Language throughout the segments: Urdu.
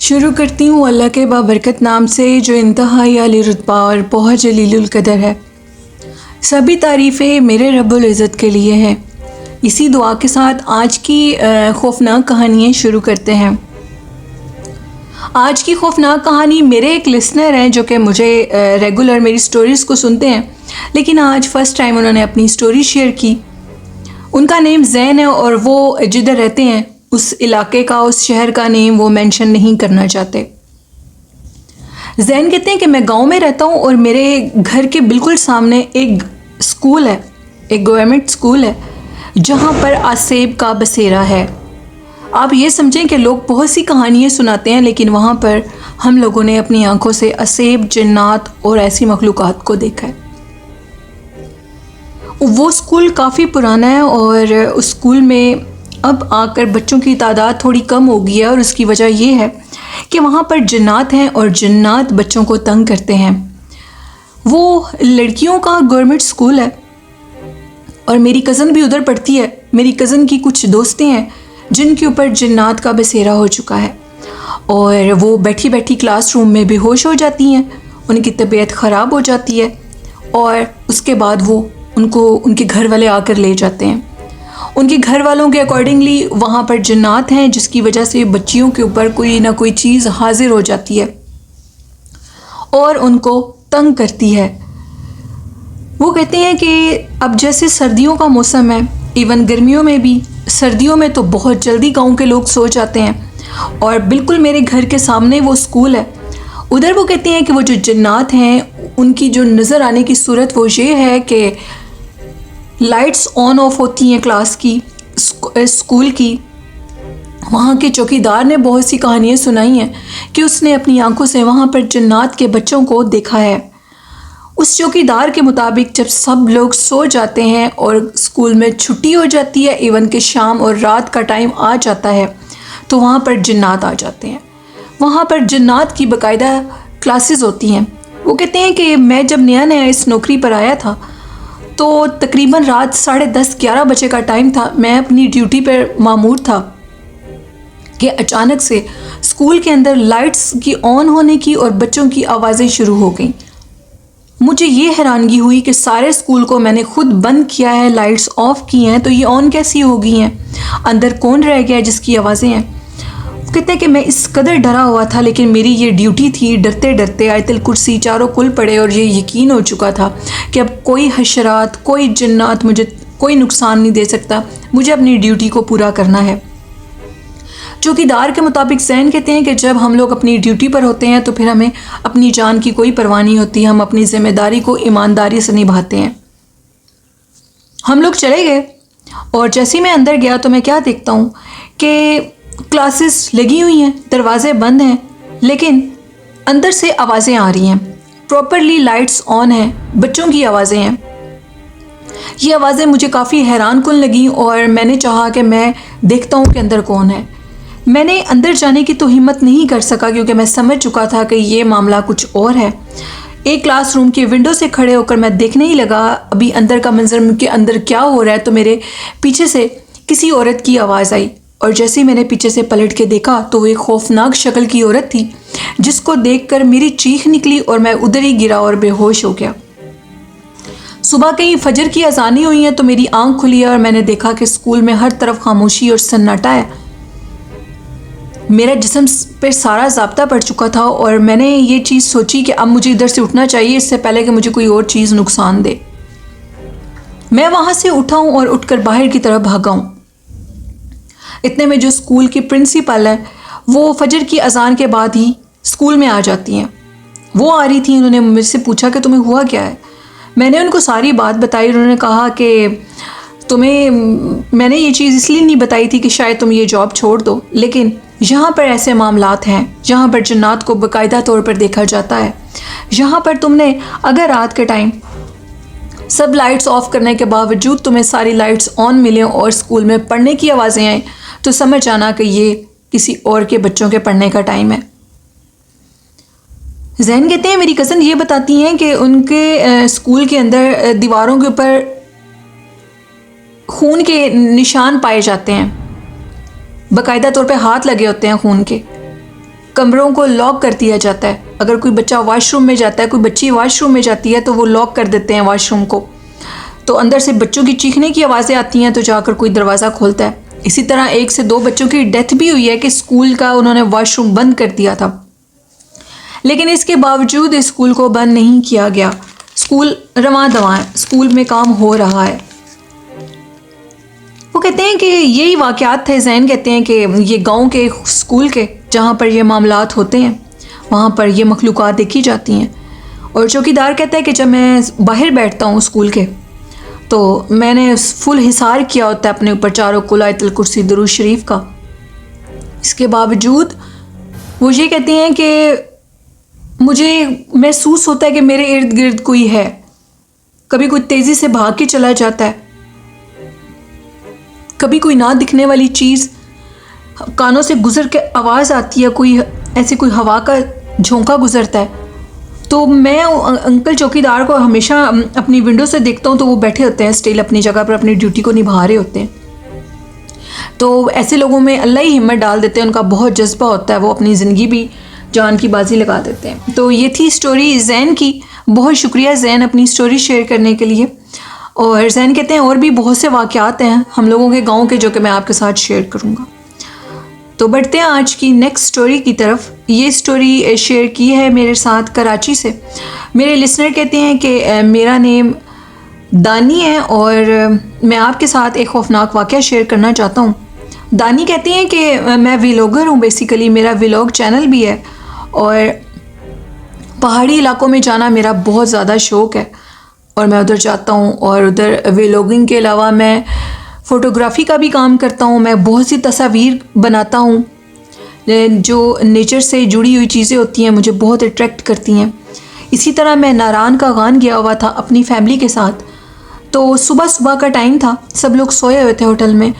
شروع کرتی ہوں اللہ کے بابرکت نام سے جو انتہائی عالی رتبہ اور بہت جلیل القدر ہے۔ سبھی تعریفیں میرے رب العزت کے لیے ہیں۔ اسی دعا کے ساتھ آج کی خوفناک کہانیاں شروع کرتے ہیں۔ آج کی خوفناک کہانی میرے ایک لسنر ہیں جو کہ مجھے ریگولر میری سٹوریز کو سنتے ہیں، لیکن آج فرسٹ ٹائم انہوں نے اپنی سٹوری شیئر کی۔ ان کا نیم زین ہے اور وہ جدھر رہتے ہیں اس علاقے کا، اس شہر کا نیم وہ مینشن نہیں کرنا چاہتے۔ زین کہتے ہیں کہ میں گاؤں میں رہتا ہوں اور میرے گھر کے بالکل سامنے ایک اسکول ہے، ایک گورنمنٹ اسکول ہے جہاں پر آسیب کا بسیرا ہے۔ آپ یہ سمجھیں کہ لوگ بہت سی کہانیاں سناتے ہیں، لیکن وہاں پر ہم لوگوں نے اپنی آنکھوں سے آسیب، جنات اور ایسی مخلوقات کو دیکھا ہے۔ وہ اسکول کافی پرانا ہے اور اس اسکول میں اب آ کر بچوں کی تعداد تھوڑی کم ہو گئی ہے، اور اس کی وجہ یہ ہے کہ وہاں پر جنات ہیں اور جنات بچوں کو تنگ کرتے ہیں۔ وہ لڑکیوں کا گورنمنٹ اسکول ہے اور میری کزن بھی ادھر پڑھتی ہے۔ میری کزن کی کچھ دوستیں ہیں جن کے اوپر جنات کا بسیرا ہو چکا ہے، اور وہ بیٹھی بیٹھی کلاس روم میں بے ہوش ہو جاتی ہیں، ان کی طبیعت خراب ہو جاتی ہے، اور اس کے بعد وہ ان کے گھر والے آ کر لے جاتے ہیں۔ ان کے گھر والوں کے اکارڈنگلی وہاں پر جنات ہیں، جس کی وجہ سے بچیوں کے اوپر کوئی نہ کوئی چیز حاضر ہو جاتی ہے اور ان کو تنگ کرتی ہے۔ وہ کہتے ہیں کہ اب جیسے سردیوں کا موسم ہے، ایون گرمیوں میں بھی، سردیوں میں تو بہت جلدی گاؤں کے لوگ سو جاتے ہیں، اور بالکل میرے گھر کے سامنے وہ اسکول ہے۔ ادھر وہ کہتے ہیں کہ وہ جو جنات ہیں ان کی جو نظر آنے کی صورت وہ یہ ہے کہ لائٹس آن آف ہوتی ہیں کلاس کی، اسکول کی۔ وہاں کے چوکیدار نے بہت سی کہانیاں سنائی ہیں کہ اس نے اپنی آنکھوں سے وہاں پر جنات کے بچوں کو دیکھا ہے۔ اس چوکیدار کے مطابق جب سب لوگ سو جاتے ہیں اور اسکول میں چھٹی ہو جاتی ہے، ایون کہ شام اور رات کا ٹائم آ جاتا ہے، تو وہاں پر جنات آ جاتے ہیں۔ وہاں پر جنات کی باقاعدہ کلاسز ہوتی ہیں۔ وہ کہتے ہیں کہ میں جب نیا نیا اس نوکری پر آیا تھا تو تقریباً رات 10:30 11 بجے کا ٹائم تھا، میں اپنی ڈیوٹی پر مامور تھا کہ اچانک سے اسکول کے اندر لائٹس کی آن ہونے کی اور بچوں کی آوازیں شروع ہو گئیں۔ مجھے یہ حیرانگی ہوئی کہ سارے اسکول کو میں نے خود بند کیا ہے، لائٹس آف کی ہیں، تو یہ آن کیسی ہو گئی ہیں؟ اندر کون رہ گیا جس کی آوازیں ہیں؟ کہتے ہیں کہ میں اس قدر ڈرا ہوا تھا، لیکن میری یہ ڈیوٹی تھی۔ ڈرتے ڈرتے آیت الکرسی چاروں کل پڑے اور یہ یقین ہو چکا تھا کہ اب کوئی حشرات، کوئی جنات مجھے کوئی نقصان نہیں دے سکتا، مجھے اپنی ڈیوٹی کو پورا کرنا ہے۔ چوکیدار کے مطابق زین کہتے ہیں کہ جب ہم لوگ اپنی ڈیوٹی پر ہوتے ہیں تو پھر ہمیں اپنی جان کی کوئی پرواہ نہیں ہوتی، ہم اپنی ذمہ داری کو ایمانداری سے نبھاتے ہیں۔ ہم لوگ چلے گئے اور جیسے ہی میں اندر گیا تو میں کیا دیکھتا ہوں کہ کلاسز لگی ہوئی ہیں، دروازے بند ہیں، لیکن اندر سے آوازیں آ رہی ہیں، پراپرلی لائٹس آن ہیں، بچوں کی آوازیں ہیں۔ یہ آوازیں مجھے کافی حیران کن لگیں اور میں نے چاہا کہ میں دیکھتا ہوں کہ اندر کون ہے۔ میں نے اندر جانے کی تو ہمت نہیں کر سکا کیونکہ میں سمجھ چکا تھا کہ یہ معاملہ کچھ اور ہے۔ ایک کلاس روم کے ونڈو سے کھڑے ہو کر میں دیکھنے ہی لگا ابھی اندر کا منظر کہ اندر کیا ہو رہا ہے، تو میرے پیچھے سے کسی عورت کی آواز آئی، اور جیسے ہی میں نے پیچھے سے پلٹ کے دیکھا تو وہ ایک خوفناک شکل کی عورت تھی، جس کو دیکھ کر میری چیخ نکلی اور میں ادھر ہی گرا اور بے ہوش ہو گیا۔ صبح کہیں فجر کی اذانیں ہوئی ہیں تو میری آنکھ کھلی اور میں نے دیکھا کہ اسکول میں ہر طرف خاموشی اور سناٹا ہے۔ میرا جسم پہ سارا ضابطہ پڑ چکا تھا اور میں نے یہ چیز سوچی کہ اب مجھے ادھر سے اٹھنا چاہیے اس سے پہلے کہ مجھے کوئی اور چیز نقصان دے۔ میں وہاں سے اٹھا ہوں اور اٹھ کر باہر کی طرف بھاگا ہوں۔ اتنے میں جو اسکول کی پرنسپل ہے وہ فجر کی اذان کے بعد ہی اسکول میں آ جاتی ہیں۔ وہ آ رہی تھیں، انہوں نے مجھ سے پوچھا کہ تمہیں ہوا کیا ہے؟ میں نے ان کو ساری بات بتائی۔ انہوں نے کہا کہ میں نے یہ چیز اس لیے نہیں بتائی تھی کہ شاید تم یہ جاب چھوڑ دو، لیکن یہاں پر ایسے معاملات ہیں جہاں پر جنات کو باقاعدہ طور پر دیکھا جاتا ہے۔ یہاں پر تم نے اگر رات کے ٹائم سب لائٹس آف کرنے کے باوجود تمہیں ساری لائٹس آن ملیں اور اسکول میں پڑھنے کی آوازیں آئیں تو سمجھ آنا کہ یہ کسی اور کے بچوں کے پڑھنے کا ٹائم ہے۔ زین کہتے ہیں میری کزن یہ بتاتی ہیں کہ ان کے اسکول کے اندر دیواروں کے اوپر خون کے نشان پائے جاتے ہیں، باقاعدہ طور پہ ہاتھ لگے ہوتے ہیں خون کے۔ کمروں کو لاک کر دیا جاتا ہے. اگر کوئی بچہ واش روم میں جاتا ہے, کوئی بچی واش روم میں جاتی ہے تو وہ لاک کر دیتے ہیں واش روم کو, تو اندر سے بچوں کی چیخنے کی آوازیں آتی ہیں تو جا کر کوئی دروازہ کھولتا ہے. اسی طرح 1 سے 2 بچوں کی ڈیتھ بھی ہوئی ہے کہ اسکول کا انہوں نے واش روم بند کر دیا تھا, لیکن اس کے باوجود اسکول کو بند نہیں کیا گیا. اسکول رواں دواں ہے, اسکول میں کام ہو رہا ہے. وہ کہتے ہیں کہ یہی واقعات تھے. زین کہتے ہیں کہ یہ گاؤں کے اسکول کے جہاں پر یہ معاملات ہوتے ہیں وہاں پر یہ مخلوقات دیکھی جاتی ہیں. اور چوکیدار کہتا ہے کہ جب میں باہر بیٹھتا ہوں اسکول کے تو میں نے فل حصار کیا ہوتا ہے اپنے اوپر چاروں کل آیت الکرسی درود شریف کا. اس کے باوجود وہ یہ کہتے ہیں کہ مجھے محسوس ہوتا ہے کہ میرے ارد گرد کوئی ہے. کبھی کوئی تیزی سے بھاگ کے چلا جاتا ہے, کبھی کوئی نہ دکھنے والی چیز کانوں سے گزر کے آواز آتی ہے, کوئی ایسے کوئی ہوا کا جھونکا گزرتا ہے. تو میں انکل چوکیدار کو ہمیشہ اپنی ونڈو سے دیکھتا ہوں تو وہ بیٹھے ہوتے ہیں اسٹیل اپنی جگہ پر, اپنی ڈیوٹی کو نبھا رہے ہوتے ہیں. تو ایسے لوگوں میں اللہ ہی ہمت ڈال دیتے ہیں, ان کا بہت جذبہ ہوتا ہے, وہ اپنی زندگی بھی جان کی بازی لگا دیتے ہیں. تو یہ تھی سٹوری زین کی. بہت شکریہ زین اپنی سٹوری شیئر کرنے کے لیے. اور زین کہتے ہیں اور بھی بہت سے واقعات ہیں ہم لوگوں کے گاؤں کے جو کہ میں آپ کے ساتھ شیئر کروں گا. تو بڑھتے ہیں آج کی نیکسٹ سٹوری کی طرف. یہ سٹوری شیئر کی ہے میرے ساتھ کراچی سے. میرے لسنر کہتے ہیں کہ میرا نیم دانی ہے اور میں آپ کے ساتھ ایک خوفناک واقعہ شیئر کرنا چاہتا ہوں. دانی کہتے ہیں کہ میں ویلوگر ہوں, بیسیکلی میرا ویلوگ چینل بھی ہے اور پہاڑی علاقوں میں جانا میرا بہت زیادہ شوق ہے اور میں ادھر جاتا ہوں. اور ادھر ویلوگنگ کے علاوہ میں فوٹوگرافی کا بھی کام کرتا ہوں. میں بہت سی تصاویر بناتا ہوں, جو نیچر سے جڑی ہوئی چیزیں ہوتی ہیں مجھے بہت اٹریکٹ کرتی ہیں. اسی طرح میں ناران کا غان گیا ہوا تھا اپنی فیملی کے ساتھ. تو صبح کا ٹائم تھا, سب لوگ سوئے ہوئے تھے ہوٹل میں,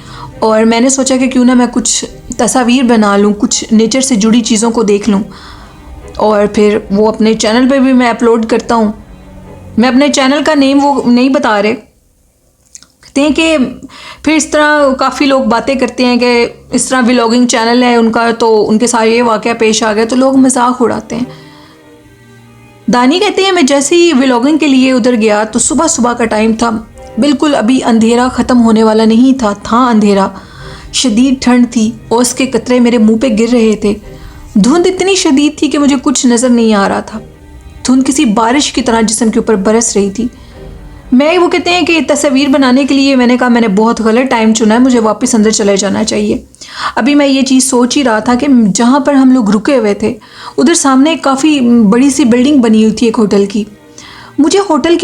اور میں نے سوچا کہ کیوں نہ میں کچھ تصاویر بنا لوں, کچھ نیچر سے جڑی چیزوں کو دیکھ لوں, اور پھر وہ اپنے چینل پہ بھی میں اپلوڈ کرتا ہوں. میں اپنے چینل کا نیم وہ نہیں بتا رہے. کہتے ہیں کہ پھر اس طرح کافی لوگ باتیں کرتے ہیں کہ اس طرح ولاگنگ چینل ہے ان کا, تو ان کے ساتھ یہ واقعہ پیش آ گیا تو لوگ مذاق اڑاتے ہیں. دانی کہتے ہیں میں جیسے ہی ولاگنگ کے لیے ادھر گیا تو صبح کا ٹائم تھا, بالکل ابھی اندھیرا ختم ہونے والا نہیں تھا اندھیرا, شدید ٹھنڈ تھی, اوس کے قطرے میرے منہ پہ گر رہے تھے. دھند اتنی شدید تھی کہ مجھے کچھ نظر نہیں آ رہا تھا. دھند کسی بارش کی طرح جسم کے اوپر برس رہی تھی. وہ کہتے ہیں کہ تصویر بنانے کے لیے میں نے کہا میں نے بہت غلط ٹائم چنا ہے, مجھے واپس اندر چلے جانا چاہیے. ابھی میں یہ چیز سوچ ہی رہا تھا کہ جہاں پر ہم لوگ رکے ہوئے تھے ادھر سامنے کافی بڑی سی بلڈنگ بنی ہوئی تھی ایک ہوٹل کی. مجھے ہوٹل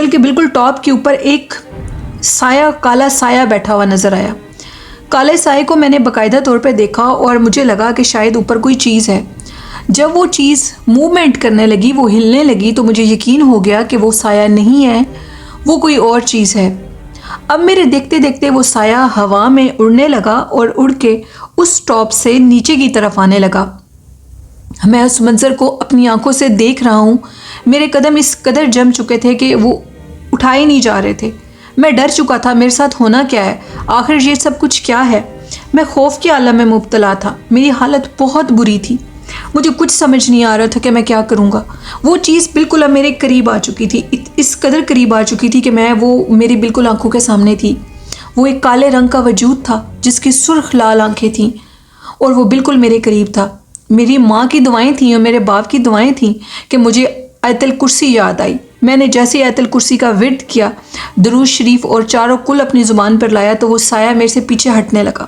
کے بالکل ٹاپ کے اوپر ایک سایہ, کالا سایہ بیٹھا ہوا نظر آیا. کالے سائے کو میں نے باقاعدہ طور پہ دیکھا اور مجھے لگا کہ شاید اوپر کوئی چیز ہے. جب وہ چیز موومنٹ کرنے لگی, وہ ہلنے لگی, تو مجھے یقین ہو گیا کہ وہ سایہ نہیں ہے, وہ کوئی اور چیز ہے. اب میرے دیکھتے دیکھتے وہ سایہ ہوا میں اڑنے لگا اور اڑ کے اس ٹاپ سے نیچے کی طرف آنے لگا. میں اس منظر کو اپنی آنکھوں سے دیکھ رہا ہوں. میرے قدم اس قدر جم چکے تھے کہ وہ اٹھائے نہیں جا رہے تھے. میں ڈر چکا تھا, میرے ساتھ ہونا کیا ہے, آخر یہ سب کچھ کیا ہے. میں خوف کے عالم میں مبتلا تھا. میری حالت بہت بری تھی, مجھے کچھ سمجھ نہیں آ رہا تھا کہ میں کیا کروں گا. وہ چیز بالکل اب میرے قریب آ چکی تھی, اس قدر قریب آ چکی تھی کہ وہ میری بالکل آنکھوں کے سامنے تھی. وہ ایک کالے رنگ کا وجود تھا جس کی سرخ لال آنکھیں تھیں اور وہ بالکل میرے قریب تھا. میری ماں کی دعائیں تھیں اور میرے باپ کی دعائیں تھیں کہ مجھے آیت الکرسی یاد آئی. میں نے جیسے آیت الکرسی کا ورد کیا, درود شریف اور چاروں کل اپنی زبان پر لایا, تو وہ سایہ میرے سے پیچھے ہٹنے لگا.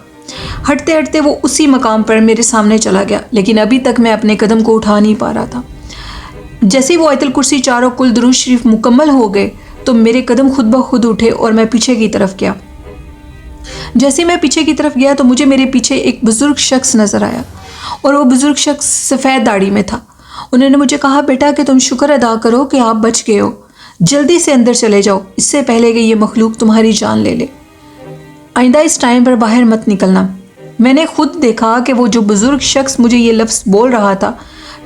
ہٹتے ہٹتے وہ اسی مقام پر میرے سامنے چلا گیا, لیکن ابھی تک میں اپنے قدم کو اٹھا نہیں پا رہا تھا. جیسے وہ آیت الکرسی چاروں کل درود شریف مکمل ہو گئے تو میرے قدم خود بخود اٹھے اور میں پیچھے کی طرف گیا. جیسے میں پیچھے کی طرف گیا تو مجھے میرے پیچھے ایک بزرگ شخص نظر آیا, اور وہ بزرگ شخص سفید داڑھی میں تھا. انہوں نے مجھے کہا, بیٹا کہ تم شکر ادا کرو کہ آپ بچ گئے ہو, جلدی سے اندر چلے جاؤ اس سے پہلے کہ یہ مخلوق تمہاری جان لے لے. آئندہ اس ٹائم پر باہر مت نکلنا. میں نے خود دیکھا کہ وہ جو بزرگ شخص مجھے یہ لفظ بول رہا تھا,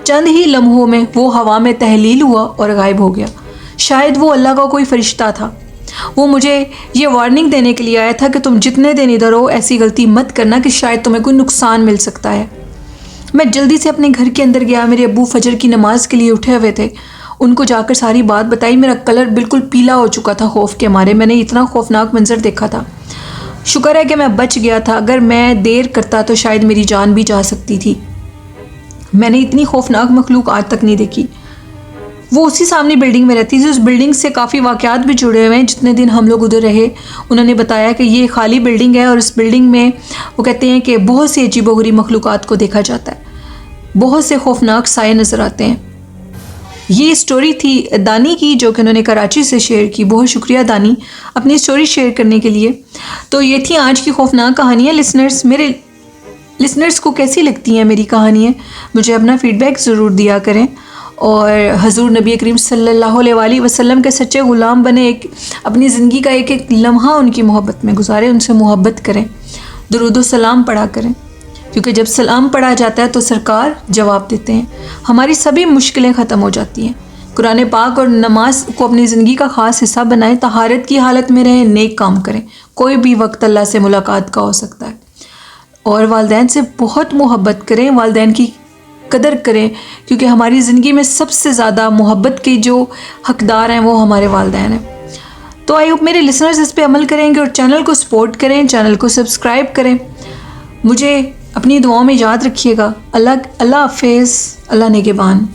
چند ہی لمحوں میں وہ ہوا میں تحلیل ہوا اور غائب ہو گیا. شاید وہ اللہ کا کوئی فرشتہ تھا. وہ مجھے یہ وارننگ دینے کے لیے آیا تھا کہ تم جتنے دن ادھر ہو ایسی غلطی مت کرنا کہ شاید تمہیں کوئی نقصان مل سکتا ہے. میں جلدی سے اپنے گھر کے اندر گیا. میرے ابو فجر کی نماز کے لیے اٹھے ہوئے تھے. ان کو جا کر ساری بات بتائی. میرا کلر بالکل پیلا ہو چکا تھا خوف کے مارے. میں نے اتنا خوفناک منظر دیکھا تھا. شکر ہے کہ میں بچ گیا تھا. اگر میں دیر کرتا تو شاید میری جان بھی جا سکتی تھی. میں نے اتنی خوفناک مخلوق آج تک نہیں دیکھی. وہ اسی سامنے بلڈنگ میں رہتی تھی. اس بلڈنگ سے کافی واقعات بھی جڑے ہوئے ہیں. جتنے دن ہم لوگ ادھر رہے انہوں نے بتایا کہ یہ خالی بلڈنگ ہے اور اس بلڈنگ میں وہ کہتے ہیں کہ بہت سی عجیب و غریب مخلوقات کو دیکھا جاتا ہے. بہت سے خوفناک سائے نظر آتے ہیں. یہ سٹوری تھی دانی کی جو کہ انہوں نے کراچی سے شیئر کی. بہت شکریہ دانی اپنی سٹوری شیئر کرنے کے لیے. تو یہ تھی آج کی خوفناک کہانیاں. لسنرز میرے لسنرز کو کیسی لگتی ہیں میری کہانیاں؟ مجھے اپنا فیڈ بیک ضرور دیا کریں. اور حضور نبی کریم صلی اللہ علیہ وآلہ وسلم کے سچے غلام بنے. اپنی زندگی کا ایک ایک لمحہ ان کی محبت میں گزاریں. ان سے محبت کریں. درود و سلام پڑھا کریں. کیونکہ جب سلام پڑھا جاتا ہے تو سرکار جواب دیتے ہیں. ہماری سبھی مشکلیں ختم ہو جاتی ہیں. قرآن پاک اور نماز کو اپنی زندگی کا خاص حصہ بنائیں. طہارت کی حالت میں رہیں. نیک کام کریں. کوئی بھی وقت اللہ سے ملاقات کا ہو سکتا ہے. اور والدین سے بہت محبت کریں. والدین کی قدر کریں کیونکہ ہماری زندگی میں سب سے زیادہ محبت کے جو حقدار ہیں وہ ہمارے والدین ہیں. تو آئی ہوپ میرے لسنرز اس پہ عمل کریں گے اور چینل کو سپورٹ کریں. چینل کو سبسکرائب کریں. مجھے اپنی دعاؤں میں یاد رکھیے گا. اللہ حافظ. اللہ نگہبان.